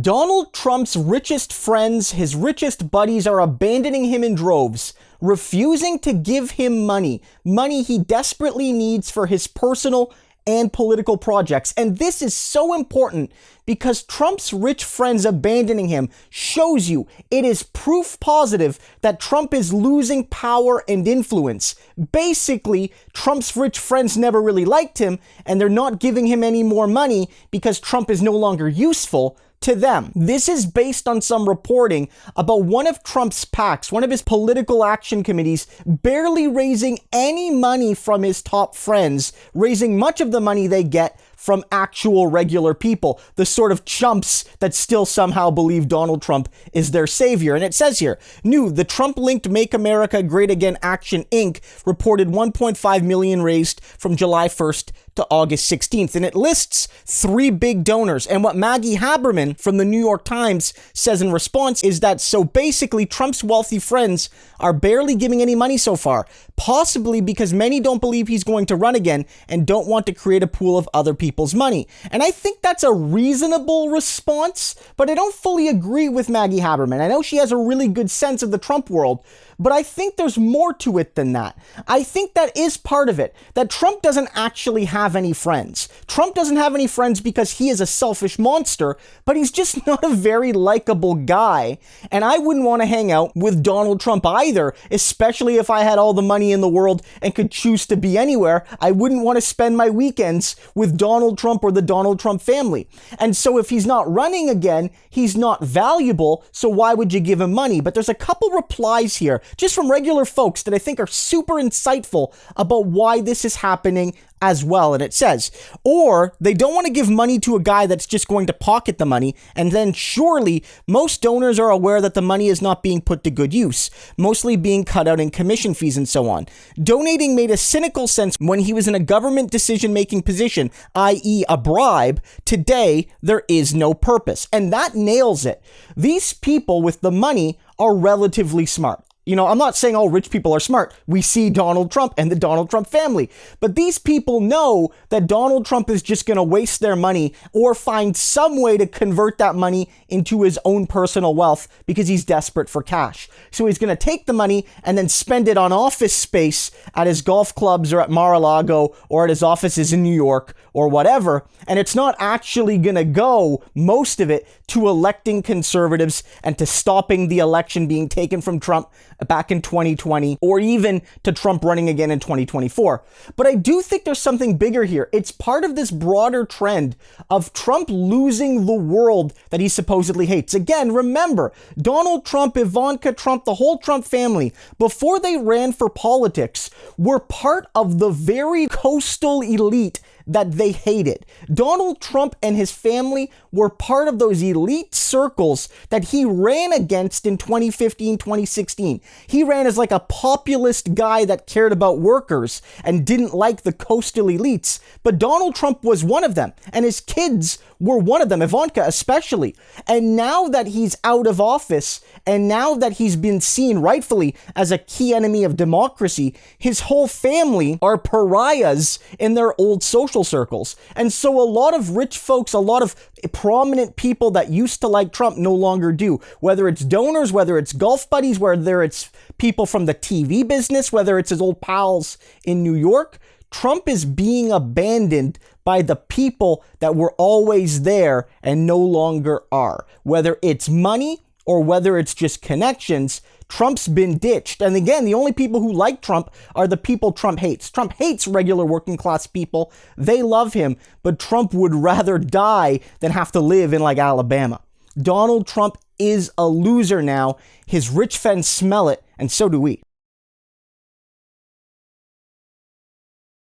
Donald Trump's richest friends, his richest buddies, are abandoning him in droves, refusing to give him money he desperately needs for his personal and political projects. And this is so important because Trump's rich friends abandoning him shows you it is proof positive that Trump is losing power and influence. Basically, Trump's rich friends never really liked him, and they're not giving him any more money because Trump is no longer useful to them. This is based on some reporting about one of Trump's PACs, one of his political action committees, barely raising any money from his top friends, raising much of the money they get from actual regular people, the sort of chumps that still somehow believe Donald Trump is their savior. And it says here, the Trump-linked Make America Great Again Action Inc. reported 1.5 million raised from July 1st to August 16th. And it lists 3 big donors. And what Maggie Haberman from the New York Times says in response is that so basically Trump's wealthy friends are barely giving any money so far, possibly because many don't believe he's going to run again and don't want to create a pool of other people's money. And I think that's a reasonable response, but I don't fully agree with Maggie Haberman. I know she has a really good sense of the Trump world, but I think there's more to it than that. I think that is part of it, that Trump doesn't actually have any friends. Trump doesn't have any friends because he is a selfish monster, but he's just not a very likable guy. And I wouldn't want to hang out with Donald Trump either, especially if I had all the money in the world and could choose to be anywhere. I wouldn't want to spend my weekends with Donald Trump or the Donald Trump family. And so if he's not running again, he's not valuable, so why would you give him money? But there's a couple replies here, just from regular folks, that I think are super insightful about why this is happening as well. And it says, or they don't want to give money to a guy that's just going to pocket the money, and then surely most donors are aware that the money is not being put to good use, mostly being cut out in commission fees and so on. Donating made a cynical sense when he was in a government decision-making position, i.e. a bribe. Today, there is no purpose. And that nails it. These people with the money are relatively smart. I'm not saying all rich people are smart. We see Donald Trump and the Donald Trump family. But these people know that Donald Trump is just going to waste their money or find some way to convert that money into his own personal wealth because he's desperate for cash. So he's going to take the money and then spend it on office space at his golf clubs or at Mar-a-Lago or at his offices in New York or whatever. And it's not actually going to go, most of it, to electing conservatives and to stopping the election being taken from Trump back in 2020, or even to Trump running again in 2024. But I do think there's something bigger here. It's part of this broader trend of Trump losing the world that he supposedly hates. Again, remember, Donald Trump, Ivanka Trump, the whole Trump family, before they ran for politics, were part of the very coastal elite that they hated. Donald Trump and his family were part of those elite circles that he ran against in 2015, 2016. He ran as like a populist guy that cared about workers and didn't like the coastal elites. But Donald Trump was one of them, and his kids were one of them, Ivanka especially. And now that he's out of office, and now that he's been seen rightfully as a key enemy of democracy, his whole family are pariahs in their old social circles. And so a lot of rich folks, a lot of prominent people that used to like Trump no longer do. Whether it's donors, whether it's golf buddies, whether it's people from the TV business, whether it's his old pals in New York, Trump is being abandoned by the people that were always there and no longer are. Whether it's money or whether it's just connections, Trump's been ditched. And again, the only people who like Trump are the people Trump hates. Trump hates regular working class people. They love him, but Trump would rather die than have to live in like Alabama. Donald Trump is a loser now. His rich friends smell it, and so do we.